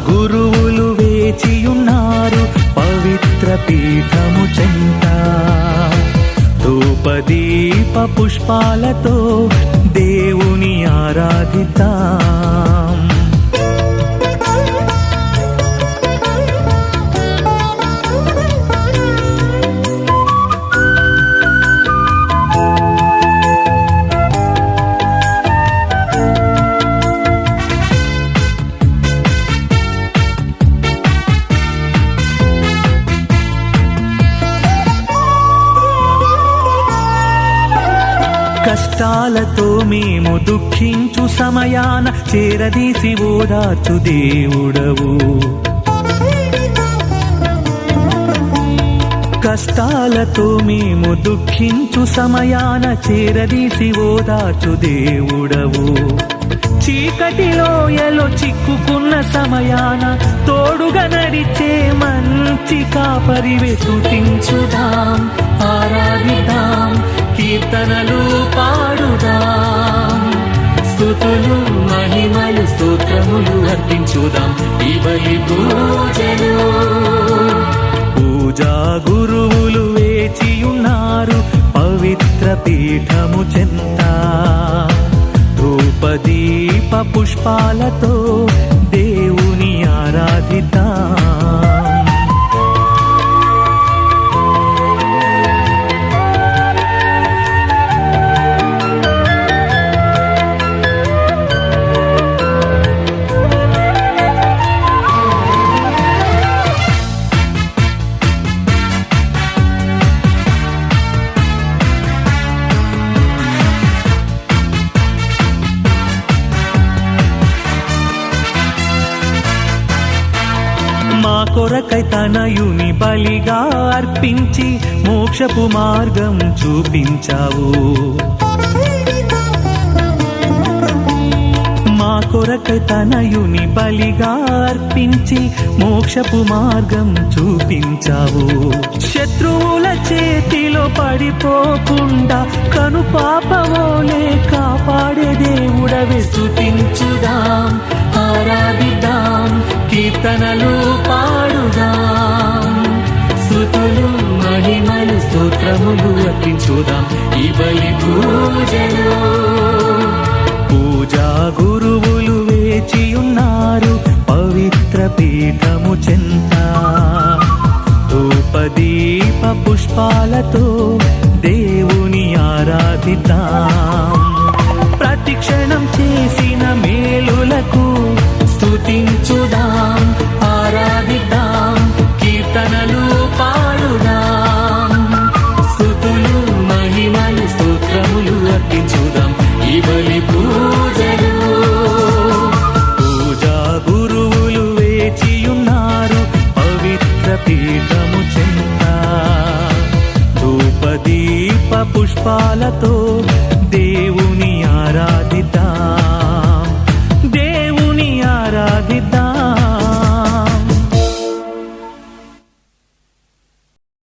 గురువులు వేచియున్నారు పవిత్ర పీఠము చెంత. ధూపదీప పుష్పాలతో దేవుని ఆరాధిద్దాం. కష్టాలతో మేము దుఃఖించు సమయాన చేరదీసి ఓదార్చు దేవుడవు. కష్టాలతో మేము దుఃఖించు సమయాన చేరదీసి ఓదార్చు దేవుడవు. చీకటిలోయలో చిక్కుకున్న సమయాన తోడుగా నడిచే మంచి కాపరివే. స్తుతించుదాం, ఆరాధిద్దాం, కీర్తనలు పాడుదాం, స్తుతులు మహిమలు స్తోత్రములు అర్పించుదాం. ఈ బలి పూజలు పూజా గురువులు వేచియున్నారు పవిత్ర పీఠము చెంత. ధూపదీప పుష్పాలతో దేవుని ఆరాధిద్దాం. మా కొరకై తనయుని బలిగా అర్పించి మోక్షపు మార్గం చూపించావు. మా కొరకై తనయుని బలిగా అర్పించి మోక్షపు మార్గం చూపించావు. శత్రువుల చేతిలో పడిపోకుండా కను పాపవోలే కాపాడే దేవుడవే. స్తుతించుదాం, ఆరాధిద్దాం, కీర్తనలు పాడుదాం, స్తుతులు మహిమలు స్తోత్రములు అర్పించుదాం. ఈ బలి పూజలు పూజా గురువులు వేచియున్నారు పవిత్ర పీఠము చెంత. ధూపదీప పుష్పాలతో దేవుని ఆరాధిద్దాం. ప్రతిక్షణం చేసిన మేలులకు స్తుతించుదాం, ఆరాధిద్దాం, కీర్తనలు పాడుదాం, స్తుతులు మహిమలు స్తోత్రములు అర్పించుదాం. ఈ బలి పూజలు పూజా గురువులు వేచియున్నారు పవిత్ర పీఠము చెంత. ధూపదీప పుష్పాలతో